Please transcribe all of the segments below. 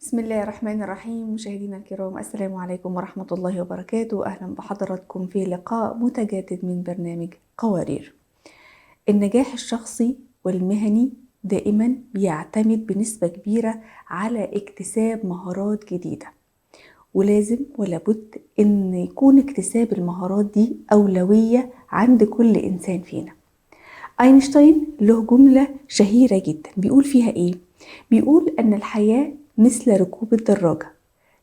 بسم الله الرحمن الرحيم. مشاهدينا الكرام، السلام عليكم ورحمة الله وبركاته. أهلا بحضراتكم في لقاء متجدد من برنامج قوارير. النجاح الشخصي والمهني دائما بيعتمد بنسبة كبيرة على اكتساب مهارات جديدة، ولازم ولابد ان يكون اكتساب المهارات دي أولوية عند كل إنسان فينا. أينشتاين له جملة شهيرة جدا بيقول فيها إيه؟ بيقول أن الحياة مثل ركوب الدراجة،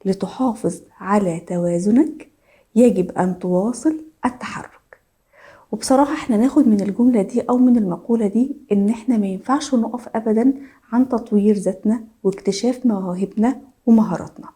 لتحافظ على توازنك يجب أن تواصل التحرك. وبصراحة احنا ناخد من الجملة دي أو من المقولة دي إن احنا ما ينفعش نقف أبدا عن تطوير ذاتنا واكتشاف مواهبنا ومهاراتنا.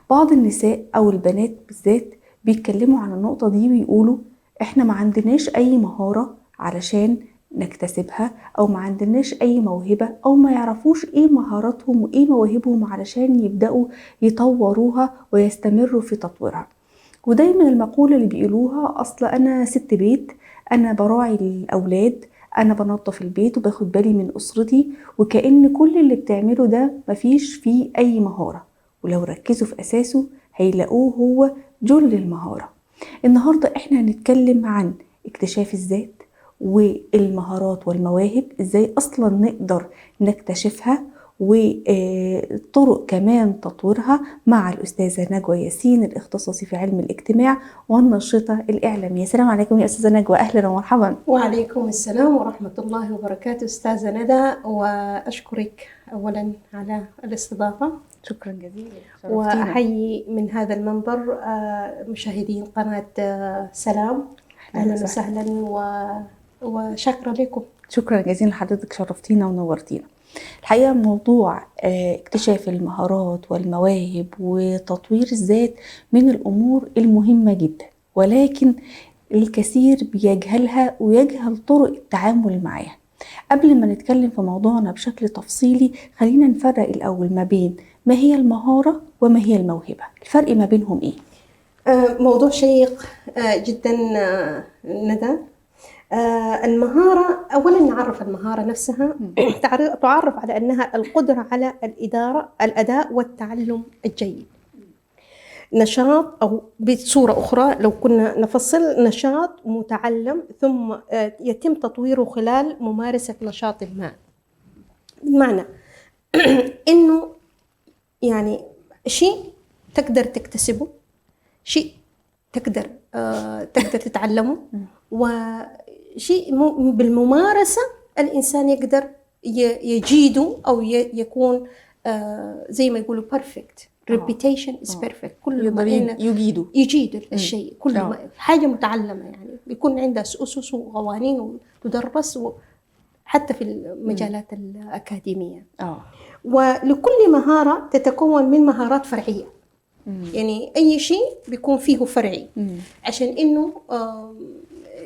بعض النساء أو البنات بالذات بيتكلموا عن النقطة دي ويقولوا احنا ما عندناش أي مهارة علشان نكتسبها، أو ما عندناش أي موهبة، أو ما يعرفوش ايه مهاراتهم وايه مواهبهم علشان يبدأوا يطوروها ويستمروا في تطويرها. ودايما المقولة اللي بيقولوها أصل أنا ست بيت، أنا براعي الأولاد، أنا بنظف البيت وباخد بالي من أسرتي، وكأن كل اللي بتعمله ده مفيش فيه أي مهارة، ولو ركزوا في أساسه هيلاقوه هو جل المهارة. النهاردة احنا هنتكلم عن اكتشاف الذات والمهارات والمواهب، ازاي اصلا نقدر نكتشفها، وطرق كمان تطويرها مع الأستاذة نجوى ياسين، الاختصاصي في علم الاجتماع والناشطة الإعلامية. السلام عليكم يا أستاذة نجوى، أهلا ومرحبا. وعليكم السلام ورحمة الله وبركاته أستاذة ندى، وأشكرك أولا على الاستضافة، شكرا جزيلا، شرفتينا. وأحيي من هذا المنبر مشاهدين قناة سلام. أهلا وسهلا وشكرا لكم. شكرا جزيلا لحضرتك، شرفتينا ونورتينا. الحقيقة موضوع اكتشاف المهارات والمواهب وتطوير الذات من الأمور المهمة جدا، ولكن الكثير بيجهلها ويجهل طرق التعامل معها. قبل ما نتكلم في موضوعنا بشكل تفصيلي، خلينا نفرق الأول ما بين ما هي المهارة وما هي الموهبة. الفرق ما بينهم إيه؟ موضوع شيق جدا ندى. المهارة، أولا نعرف المهارة نفسها. تعرف على أنها القدرة على الأداء والتعلم الجيد. نشاط، أو بصورة أخرى لو كنا نفصل، نشاط متعلم ثم يتم تطويره خلال ممارسة نشاط ما. بمعنى إنه يعني شيء تقدر تكتسبه، شيء تقدر تتعلمه، وشيء بالممارسة الإنسان يقدر يجيده أو يكون زي ما يقولوا perfect. reputation is perfect. كل ما يجيد الشيء، كل ما حاجة متعلمة، يعني بيكون عندها أسس وقوانين وتدرس حتى في المجالات الأكاديمية. ولكل مهارة تتكون من مهارات فرعية. يعني أي شيء بيكون فيه فرعي، عشان إنه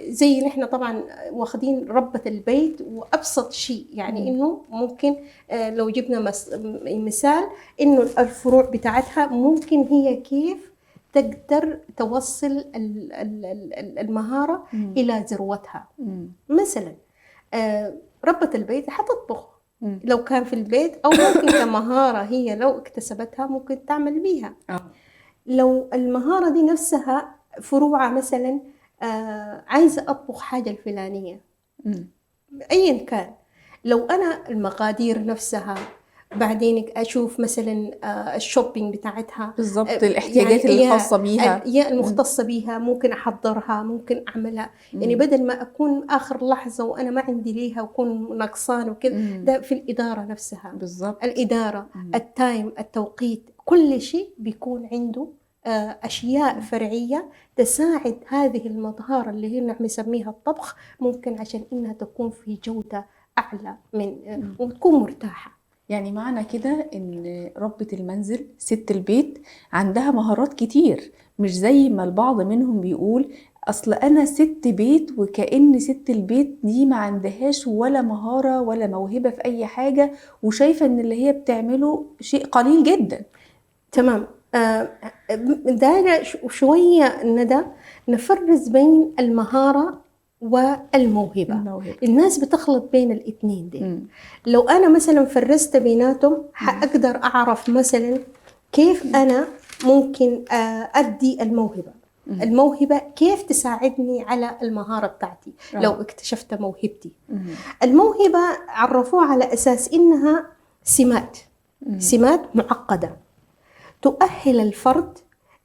زي نحن طبعا واخدين ربة البيت وأبسط شيء، يعني إنه ممكن لو جبنا مثال إنه الفروع بتاعتها ممكن هي كيف تقدر توصل المهارة إلى ذروتها. مثلا ربة البيت حتطبخ لو كان في البيت، أو ممكن كمهارة هي لو اكتسبتها ممكن تعمل بيها. لو المهارة دي نفسها فروعة، مثلا عايزة أطبخ حاجة الفلانية أيا كان، لو أنا المقادير نفسها، بعدين أشوف مثلا الشوبينج بتاعتها بالضبط، الاحتياجات يعني الخاصة بيها، المختصة بيها، ممكن أحضرها، ممكن أعملها. يعني بدل ما أكون آخر لحظة وأنا ما عندي ليها وأكون نقصان وكذا، ده في الإدارة نفسها. بالضبط، الإدارة، التايم، التوقيت، كل شيء بيكون عنده أشياء فرعية تساعد هذه المظهرة اللي هي نحن نسميها الطبخ، ممكن عشان إنها تكون في جودة أعلى من وتكون مرتاحة. يعني معنى كده إن ربة المنزل ست البيت عندها مهارات كتير، مش زي ما البعض منهم بيقول أصل أنا ست بيت، وكأن ست البيت دي ما عندهاش ولا مهارة ولا موهبة في أي حاجة، وشايفة إن اللي هي بتعمله شيء قليل جدا. تمام. دايرة شوية ندى نفرز بين المهارة والموهبة. الناس بتخلط بين الاثنين دي. لو أنا مثلا فرزت بيناتهم حأقدر أعرف مثلا كيف أنا ممكن أدي الموهبة كيف تساعدني على المهارة بتاعتي. لو اكتشفت موهبتي، الموهبة عرفوها على أساس إنها سمات معقدة تؤهل الفرد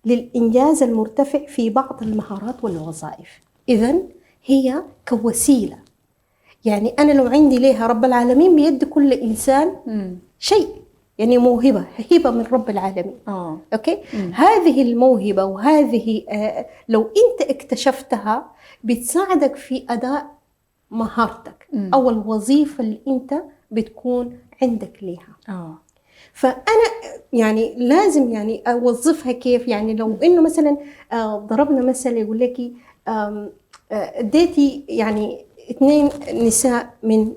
للإنجاز المرتفع في بعض المهارات والوظائف. إذن هي كوسيلة، يعني أنا لو عندي ليها رب العالمين بيد كل إنسان شيء، يعني موهبة، هبة من رب العالمين. أوكي؟ هذه الموهبة وهذه لو أنت اكتشفتها بتساعدك في أداء مهارتك أو الوظيفة اللي أنت بتكون عندك ليها. فأنا يعني لازم يعني أوظفها كيف. يعني لو إنه مثلا ضربنا مثل يقول لك اديتي يعني 2 نساء من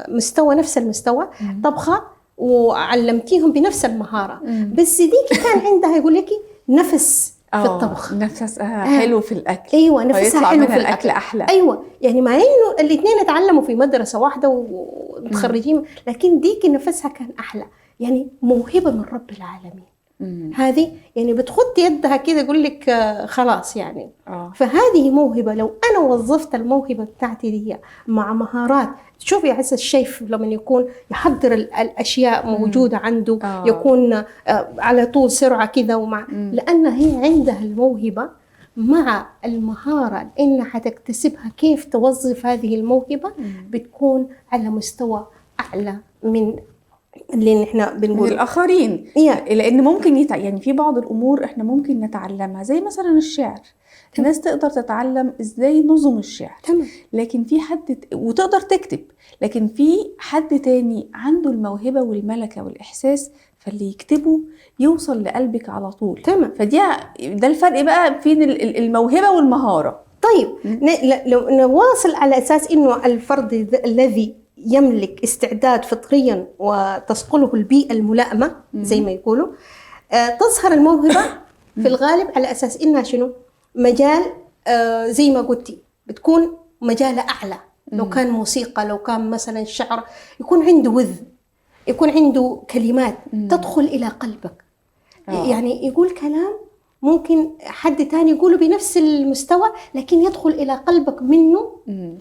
مستوى نفس المستوى طبخة وعلمتيهم بنفس المهارة، بس ديكي كان عندها يقول لك نفس في الطبخ، نفسها حلو في الأكل. أيوة، نفسها حلو في الأكل أحلى. أيوة، يعني مع إنه الاثنين اتعلموا في مدرسة واحدة ومتخرجين، لكن ديكي نفسها كان أحلى. يعني موهبة من رب العالمين. هذه يعني بتخط يدها كده يقول لك خلاص يعني. فهذه موهبة، لو أنا وظفت الموهبة بتاعتي دي مع مهارات. شوفي عسى الشيف لما يكون يحضر الأشياء موجودة عنده، يكون على طول سرعة كذا، لأن هي عندها الموهبة مع المهارة إنها حتكتسبها كيف توظف هذه الموهبة، بتكون على مستوى أعلى من اللي احنا بنقول الآخرين. لأن ممكن يعني في بعض الأمور احنا ممكن نتعلمها، زي مثلا الشعر. الناس تقدر تتعلم ازاي نظم الشعر، لكن في حد وتقدر تكتب، لكن في حد تاني عنده الموهبة والملكة والإحساس، فاللي يكتبه يوصل لقلبك على طول. ده الفرق بقى بين الموهبة والمهارة. طيب لو نواصل على أساس إنه الفرد الذي يملك استعداد فطريا وتصقله البيئة الملائمة زي ما يقولوا، تظهر الموهبة في الغالب على أساس إنها شنو؟ مجال زي ما قلتي بتكون مجال أعلى. لو كان موسيقى، لو كان مثلا شعر، يكون عنده وذن، يكون عنده كلمات تدخل إلى قلبك. يعني يقول كلام ممكن حد تاني يقوله بنفس المستوى، لكن يدخل إلى قلبك منه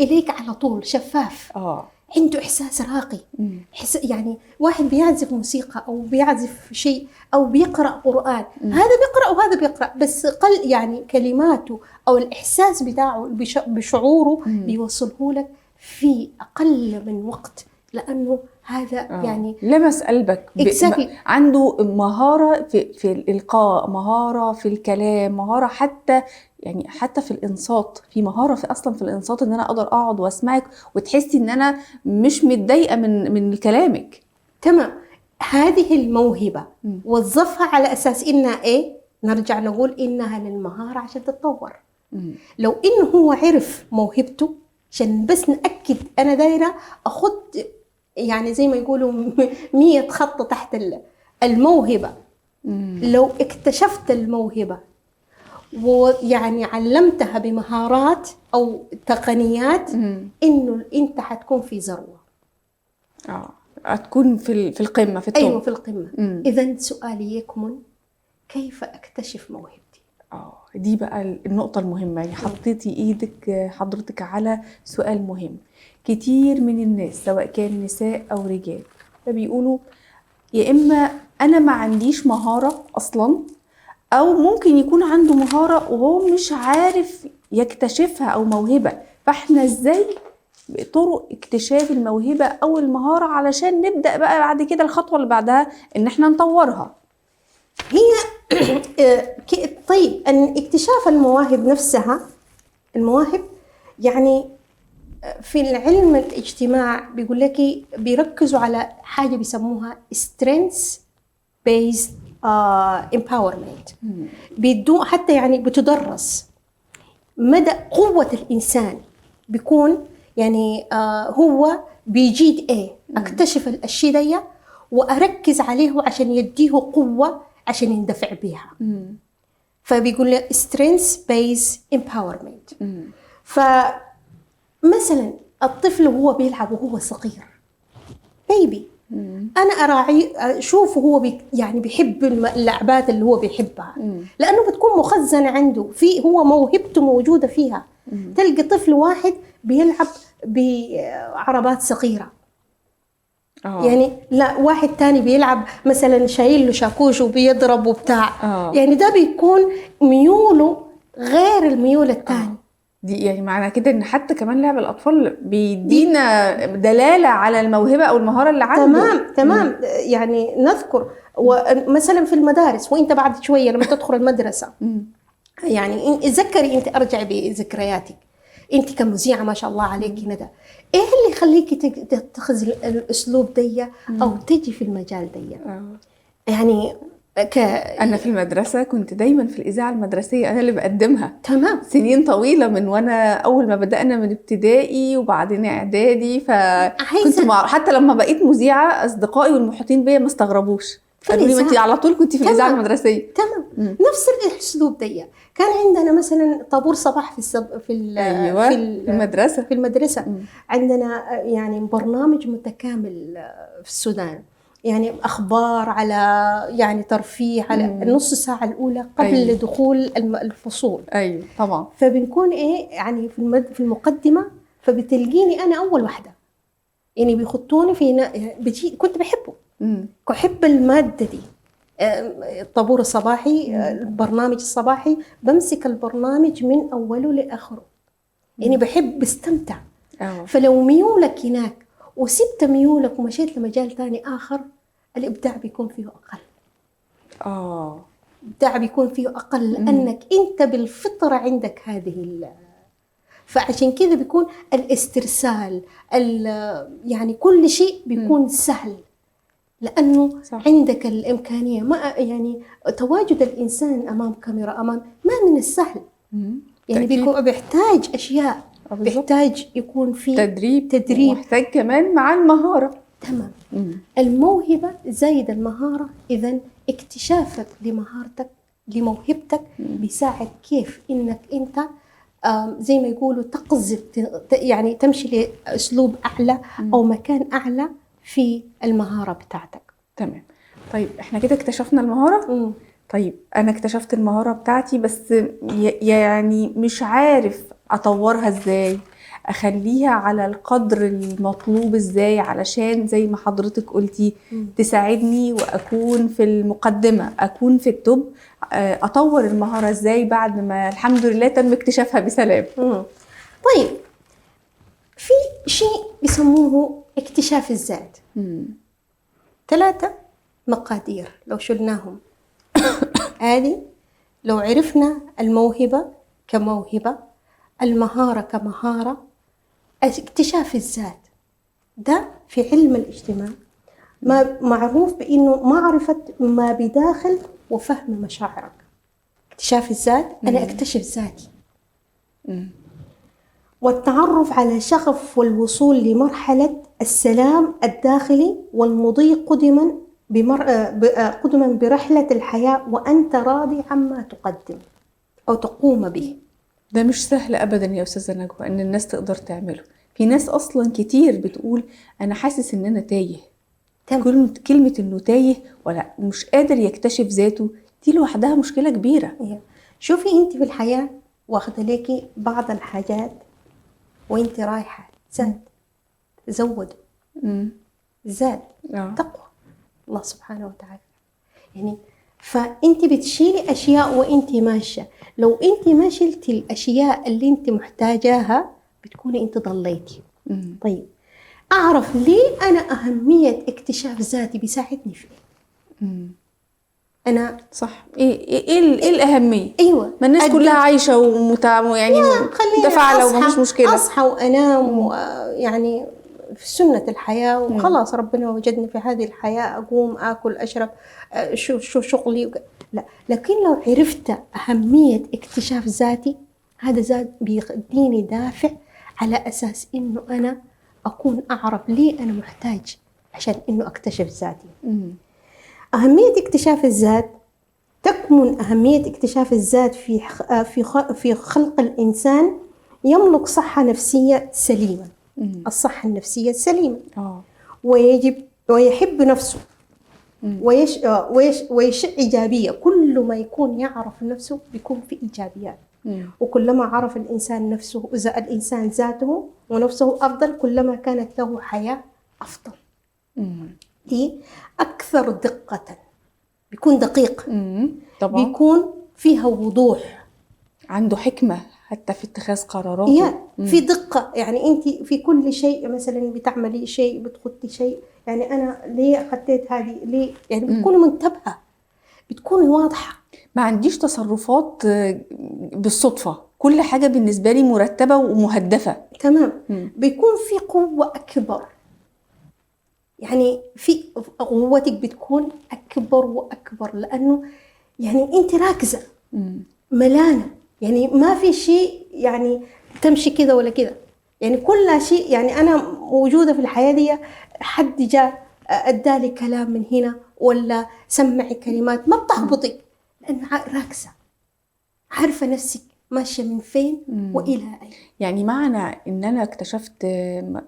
إليك على طول، شفاف. عنده إحساس راقي. يعني واحد بيعزف موسيقى أو بيعزف شيء أو بيقرأ قرآن، هذا بيقرأ وهذا بيقرأ، بس يعني كلماته أو الإحساس بتاعه بشعوره بيوصله لك في أقل من وقت، لأنه هذا يعني لمس قلبك. عنده مهارة في الإلقاء، مهارة في الكلام، مهارة حتى في الإنصات. في مهارة أصلا في الإنصات، إن أنا أقدر أقعد وأسمعك وتحسي إن أنا مش متضايقة من كلامك. تمام. هذه الموهبة وظفها على أساس إنها نرجع نقول إنها للمهارة عشان تتطور. لو إنه هو عرف موهبته، عشان بس نأكد أنا دايرة أخد يعني زي ما يقولوا 100 خط تحت الموهبة. لو اكتشفت الموهبة ويعني علمتها بمهارات أو تقنيات، إنه أنت حتكون في ذروة. هتكون في القمة، في التوب. أيوة، في القمة. إذن سؤالي يكمن: كيف أكتشف موهبتي؟ دي بقى النقطة المهمة. يعني حطيتي إيدك حضرتك على سؤال مهم. كتير من الناس سواء كان نساء أو رجال فبيقولوا يا إما أنا ما عنديش مهارة أصلاً، أو ممكن يكون عنده مهارة وهو مش عارف يكتشفها أو موهبة. فإحنا إزاي طرق اكتشاف الموهبة أو المهارة علشان نبدأ بقى بعد كده الخطوة اللي بعدها إن إحنا نطورها؟ هي طيب، أن اكتشاف المواهب نفسها، المواهب يعني في العلم الاجتماع بيقول لك بيركزوا على حاجة بيسموها strengths based empowerment. بيدو حتى يعني بتدرس مدى قوة الإنسان، بيكون يعني هو بيجيد أكتشف الشيء دي وأركز عليه عشان يديه قوة عشان يندفع بها. فبيقول له strengths based empowerment. مثلا الطفل وهو بيلعب وهو صغير بيبي، أنا أراعي أشوفه هو يعني بيحب اللعبات اللي هو بيحبها، لأنه بتكون مخزنة عنده، في هو موهبته موجودة فيها. تلقي طفل واحد بيلعب بعربات صغيرة، يعني لا واحد تاني بيلعب مثلا شايل له شاكوش وبيضرب وبتاع. يعني ده بيكون ميوله غير الميول التاني. دي يعني معنى كده ان حتى كمان لعب الاطفال بيدينا دلاله على الموهبه او المهاره اللي عنده. تمام. يعني نذكر مثلا في المدارس، وانت بعد شويه لما تدخل المدرسه يعني تذكري انت، ارجعي بذكرياتك انت كمذيعه ما شاء الله عليكي ندى، ايه اللي يخليكي تتخذي الاسلوب دي او تجي في المجال دي؟ يعني أنا في المدرسة كنت دايما في الإذاعة المدرسية، أنا اللي بقدمها. تمام. سنين طويلة من وأنا أول ما بدأنا من ابتدائي وبعدين إعدادي، فكنت حتى لما بقيت مذيعة أصدقائي والمحيطين بيا ما استغربوش، قالوا لي ما أنت على طول كنت في الإذاعة المدرسية. تمام. نفس الأسلوب دي كان عندنا مثلا طابور صباح أيوة في المدرسة عندنا يعني برنامج متكامل في السودان، يعني أخبار على يعني ترفيه على النص ساعة الأولى قبل دخول الفصول. أيوة طبعا. فبنكون إيه يعني في المقدمة، فبتلقيني أنا أول واحدة، يعني بيخطوني في كنت بحبه، كنت أحب المادة دي، الطابور الصباحي، البرنامج الصباحي، بمسك البرنامج من أوله لآخره، يعني بحب بستمتع. فلو ميولك هناك وسبت ميولك ومشيت لمجال تاني آخر، الإبداع بيكون فيه أقل. الإبداع بيكون فيه أقل لأنك أنت بالفطرة عندك هذه فعشان كذا بيكون الاسترسال يعني كل شيء بيكون سهل، لأنه صح. عندك الإمكانية، ما يعني تواجد الإنسان أمام كاميرا ما من السهل، يعني بيكون بيحتاج أشياء، بيحتاج يكون في تدريب ومحتاج كمان مع المهارة. تمام. الموهبة زايد المهارة، إذن اكتشافك لموهبتك بيساعد كيف إنك أنت زي ما يقولوا تقذف، يعني تمشي لأسلوب أعلى أو مكان أعلى في المهارة بتاعتك. تمام. طيب احنا كده اكتشفنا المهارة. طيب انا اكتشفت المهارة بتاعتي، بس يعني مش عارف اطورها ازاي، اخليها على القدر المطلوب ازاي، علشان زي ما حضرتك قلتي تساعدني واكون في المقدمة، اكون في التوب. اطور المهارة ازاي بعد ما الحمد لله تم اكتشافها بسلام؟ طيب في شيء بيسموه اكتشاف الذات. 3 مقادير لو شلناهم هذه، لو عرفنا الموهبة كموهبة، المهارة كمهارة، اكتشاف الذات ده في علم الاجتماع ما معروف بأنه معرفة ما بداخل وفهم مشاعرك. اكتشاف الذات أنا أكتشف ذاتي، والتعرف على شغف والوصول لمرحلة السلام الداخلي والمضي قدما برحلة الحياة وأنت راضي عما تقدم أو تقوم به. ده مش سهل أبدا يا أستاذة نجوى إن الناس تقدر تعمله. في ناس أصلا كتير بتقول أنا حاسس إن أنا تايه. كلمة إنه تايه ولا مش قادر يكتشف ذاته، دي لوحدها مشكلة كبيرة. شوفي أنت في الحياة واخدة ليكي بعض الحاجات وأنت رايحة زاد، زودوا زاد تقوى الله سبحانه وتعالى. يعني فأنت بتشيلي أشياء وأنت ماشية، لو أنت ما شلتي الأشياء اللي أنت محتاجاها بتكوني أنت ضليتي. طيب أعرف ليه أنا أهمية اكتشاف ذاتي بيساعدني فيه. أنا صح. إيه الأهمية؟ أيوة، ما الناس كلها عايشة يعني متفاعلة ومفيش مشكلة. أصحى وأنام يعني في سنة الحياة وخلاص، ربنا وجدني في هذه الحياة، أقوم أكل أشرب شو شغلي لا. لكن لو عرفت أهمية اكتشاف ذاتي، هذا ذات بيديني دافع على أساس إنه أنا أكون أعرف ليه أنا محتاج عشان إنه أكتشف ذاتي. أهمية اكتشاف الذات تكمن أهمية اكتشاف الذات في خلق الإنسان يملك صحة نفسية سليمة. الصحة النفسية السليمة ويحب نفسه ويشع إيجابية. كل ما يكون يعرف نفسه بيكون في إيجابيات. وكلما عرف الإنسان نفسه، إذا الإنسان ذاته ونفسه أفضل، كلما كانت له حياة أفضل. ليه؟ أكثر دقة، بيكون دقيق، طبعا بيكون فيها وضوح، عنده حكمة حتى في اتخاذ قراراته. في دقة. يعني أنت في كل شيء مثلا بتعملي شيء، بتخطي شيء، يعني أنا ليه أخطيت هذه ليه، يعني بتكوني منتبهة، بتكوني واضحة. ما عنديش تصرفات بالصدفة، كل حاجة بالنسبة لي مرتبة ومهدفة. تمام. بيكون في قوة أكبر، يعني في قوتك بتكون أكبر وأكبر، لأنه يعني أنت راكزة ملانة، يعني ما في شيء يعني تمشي كده ولا كده، يعني كل شيء. يعني أنا موجودة في الحياة دي، حد جاء أدالي كلام من هنا ولا سمعي كلمات، ما بتحبطك، لأن راكزة، عارفة نفسك ماشية من فين وإلى أين. يعني معنى إن أنا اكتشفت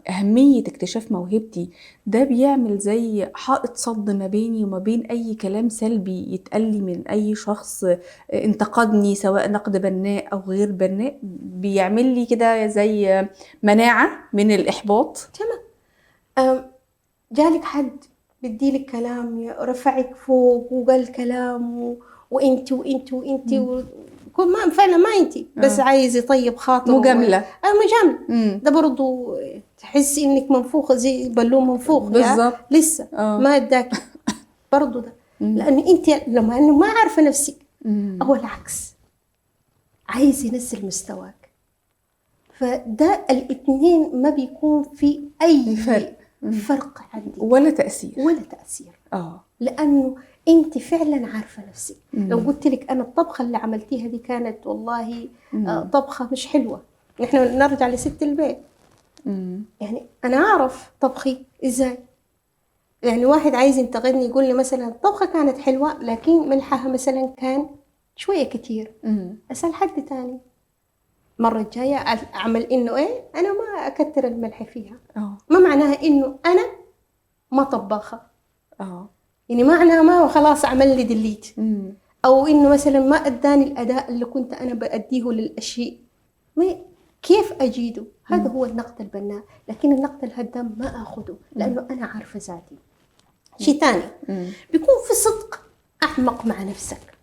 أهمية اكتشاف موهبتي، ده بيعمل زي حائط صد ما بيني وما بين أي كلام سلبي يتقلي من أي شخص انتقدني، سواء نقد بناء أو غير بناء، بيعمل لي كده زي مناعة من الإحباط. تمام. جالك حد بديلك كلام، رفعك فوق وقال كلام وانت كل ما فعلا ما انت بس عايز يطيب خاطر مجاملة. مجاملة. ده برضو تحسي انك منفوخة زي بالون منفوخ بالظبط. لسه ما اداك برضو ده. لان انت لما انه ما عارفة نفسك او العكس، عايز ينزل مستواك، فده الاثنين ما بيكون في اي فرق عندي ولا تأثير لأنه أنت فعلا عارفة نفسك. لو قلت لك أنا الطبخة اللي عملتيها دي كانت والله طبخة مش حلوة، نحن نرجع لست البيت، يعني أنا أعرف طبخي إزاي. يعني واحد عايز ينتقدني يقول لي مثلا الطبخة كانت حلوة لكن ملحها مثلا كان شوية كتير، أسأل حد تاني مرة الجاية أعمل إنه إيه، أنا ما أكتر الملح فيها. ما معناها إنه أنا ما طباخة، يعني معناها ما خلاص عمل لي ديليت، أو إنه مثلا ما أداني الأداء اللي كنت أنا بأديه للأشياء. كيف أجيده؟ هذا هو النقد البناء. لكن النقد الهدام ما أخده، لأنه أنا عارفة ذاتي. شيء تاني بيكون في صدق أعمق مع نفسك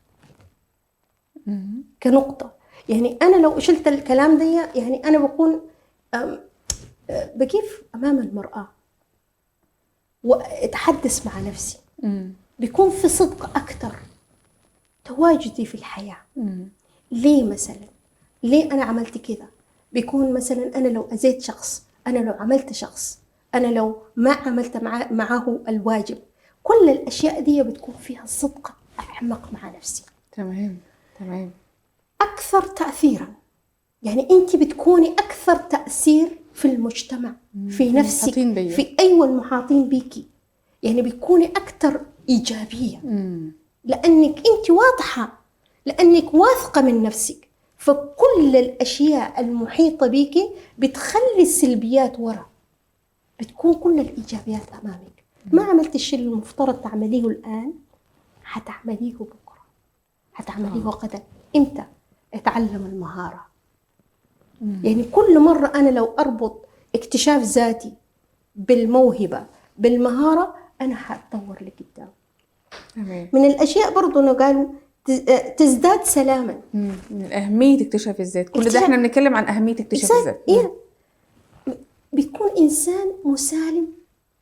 كنقطة. يعني أنا لو شلت الكلام دي، يعني أنا بكون بكيف أمام المرأة وأتحدث مع نفسي، بيكون في صدق أكتر تواجدي في الحياة. ليه مثلا؟ ليه أنا عملت كذا؟ بيكون مثلا أنا لو أذيت شخص، أنا لو عملت شخص، أنا لو ما عملت معه الواجب، كل الأشياء دي بتكون فيها صدق أعمق مع نفسي. تمام. أكثر تأثيرا، يعني أنت بتكوني أكثر تأثير في المجتمع، في نفسك، في المحاطين بيكي، يعني بتكوني أكثر إيجابية. لأنك أنت واضحة، لأنك واثقة من نفسك، فكل الأشياء المحيطة بيكي بتخلي السلبيات ورا، بتكون كل الإيجابيات أمامك. ما عملت الشيء المفترض تعمليه الآن، حتعمليه بكرة، حتعمليه غدا. إمتى؟ أتعلم المهارة. يعني كل مرة أنا لو أربط اكتشاف ذاتي بالموهبة بالمهارة، أنا حأتطور لقدام. من الأشياء برضو أنه قالوا تزداد سلاما. من أهمية اكتشاف الذات. كل ده احنا بنتكلم عن أهمية اكتشاف الذات. بيكون إنسان مسالم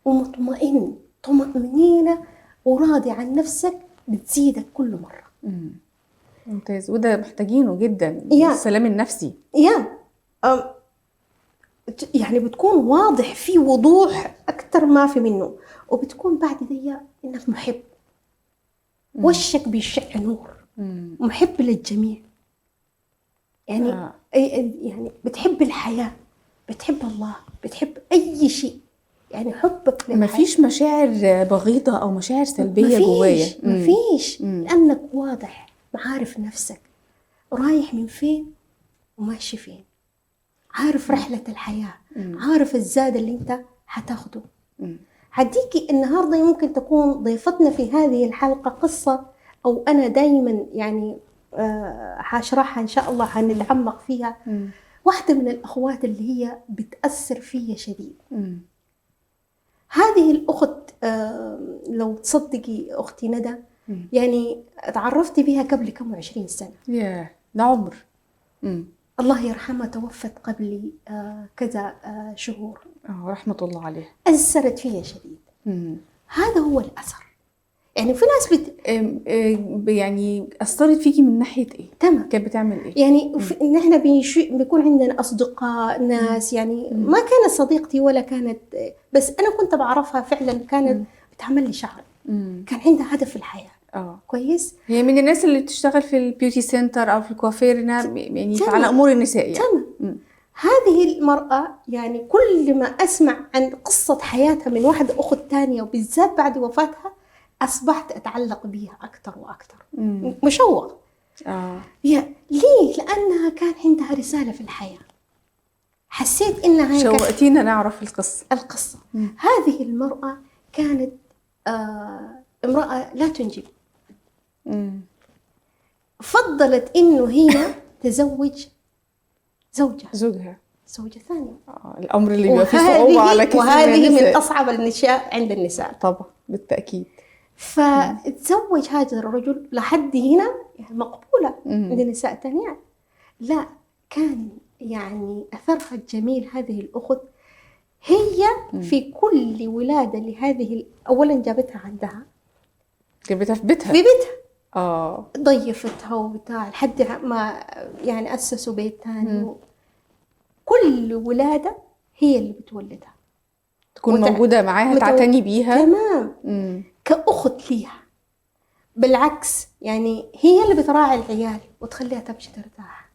ومطمئن، طمأنينة وراضي عن نفسك بتزيدك كل مرة. ممتاز. وده محتاجينه جدا، السلام النفسي. يعني بتكون واضح، في وضوح أكتر ما في منه، وبتكون بعد دي إنك محب، وشك بيشع نور، محب للجميع، يعني يعني بتحب الحياة، بتحب الله، بتحب أي شيء، يعني حبك ما فيش مشاعر بغيضة أو مشاعر سلبية جوايا. ما فيش لأنك واضح، عارف نفسك رايح من فين وماشي فين. عارف رحلة الحياة، عارف الزاد اللي انت حتاخده. هديكي النهاردة ممكن تكون ضيفتنا في هذه الحلقة قصة، أو أنا دايما يعني هشرحها إن شاء الله، هنتعمق فيها. واحدة من الأخوات اللي هي بتأثر فيا شديد. هذه الأخت لو تصدقي أختي ندى، يعني تعرفت بها قبل كم 20 سنة. ياه، ده عمر. الله يرحمها، توفت قبل كذا شهور. رحمة الله عليها. أثرت فيا شديد. هذا هو الأثر. يعني في ناس يعني أثرت فيكي من ناحية إيه؟ تمام. كانت بتعمل إيه؟ يعني نحن بيكون عندنا أصدقاء ناس، يعني ما كانت صديقتي ولا كانت، بس أنا كنت بعرفها فعلا، كانت بتعمل لي شعري. كان عندها هدف في الحياة. كويس. هي من الناس اللي بتشتغل في البيوتي سنتر أو في الكوافير، يعني على أمور النساء يعني. تمام. هذه المرأة يعني كل ما أسمع عن قصة حياتها من واحدة أخت تانية، وبالذات بعد وفاتها، أصبحت أتعلق بيها أكتر وأكتر. مشوق. ليه؟ لأنها كان عندها رسالة في الحياة. حسيت إنها شوقتينا نعرف القصة. هذه المرأة كانت امرأة لا تنجب. فضلت إنه هي تزوج زوجها ثانية. الأمر اللي بيبقى فيه صعوبة على كثير من النساء، وهذه من أصعب الأشياء عند النساء طبعا بالتأكيد. فتزوج هذا الرجل لحد هنا يعني مقبولة عند النساء تانية. لا، كان يعني أثرها الجميل هذه الأخت، هي في كل ولادة لهذه أولا جابتها في بيتها ضيفتها وبتاع لحد ما يعني أسسوا بيت تاني. كل ولادة هي اللي بتولدها، تكون موجودة معاها، تعتني بيها تمام. كأخت ليها. بالعكس يعني هي اللي بتراعي العيال وتخليها تمشي ترتاح.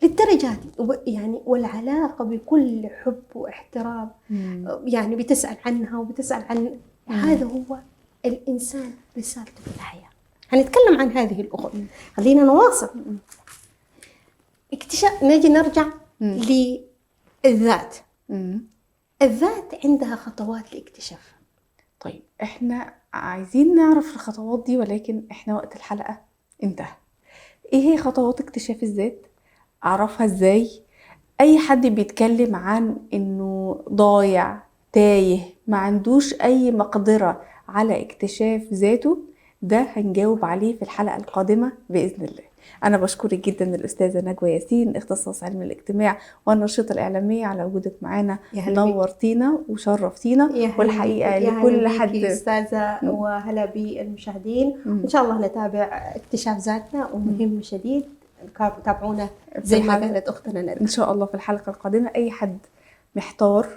للدرجة دي يعني، والعلاقة بكل حب واحترام. يعني بتسأل عنها وبتسأل عن هذا هو الإنسان، رسالته في الحياة. هنتكلم عن هذه الأخت. خلينا نواصل. نجي نرجع للذات. الذات عندها خطوات لاكتشافها. طيب احنا عايزين نعرف الخطوات دي، ولكن احنا وقت الحلقة انتهى. ايه هي خطوات اكتشاف الذات؟ اعرفها ازاي؟ اي حد بيتكلم عن انه ضايع تايه، ما عندوش اي مقدرة على اكتشاف ذاته، ده هنجاوب عليه في الحلقة القادمة بإذن الله. أنا بشكرك جدا الأستاذة نجوى ياسين، اختصاص علم الاجتماع والنشرة الإعلامية، على وجودك معانا. نورتينا وشرفتينا، والحقيقة لكل حد أستاذة وهلا بالمشاهدين. إن شاء الله نتابع اكتشاف ذاتنا، ومهم شديد تابعونا زي ما قالت أختنا ندى. إن شاء الله في الحلقة القادمة أي حد محتار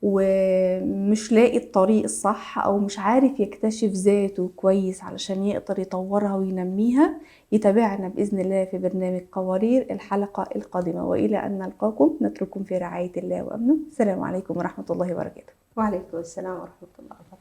ومش لاقي الطريق الصح، أو مش عارف يكتشف ذاته كويس علشان يقدر يطورها وينميها، يتابعنا بإذن الله في برنامج قوارير الحلقة القادمة. وإلى أن نلقاكم نترككم في رعاية الله وأمنه. السلام عليكم ورحمة الله وبركاته. وعليكم السلام ورحمة الله وبركاته.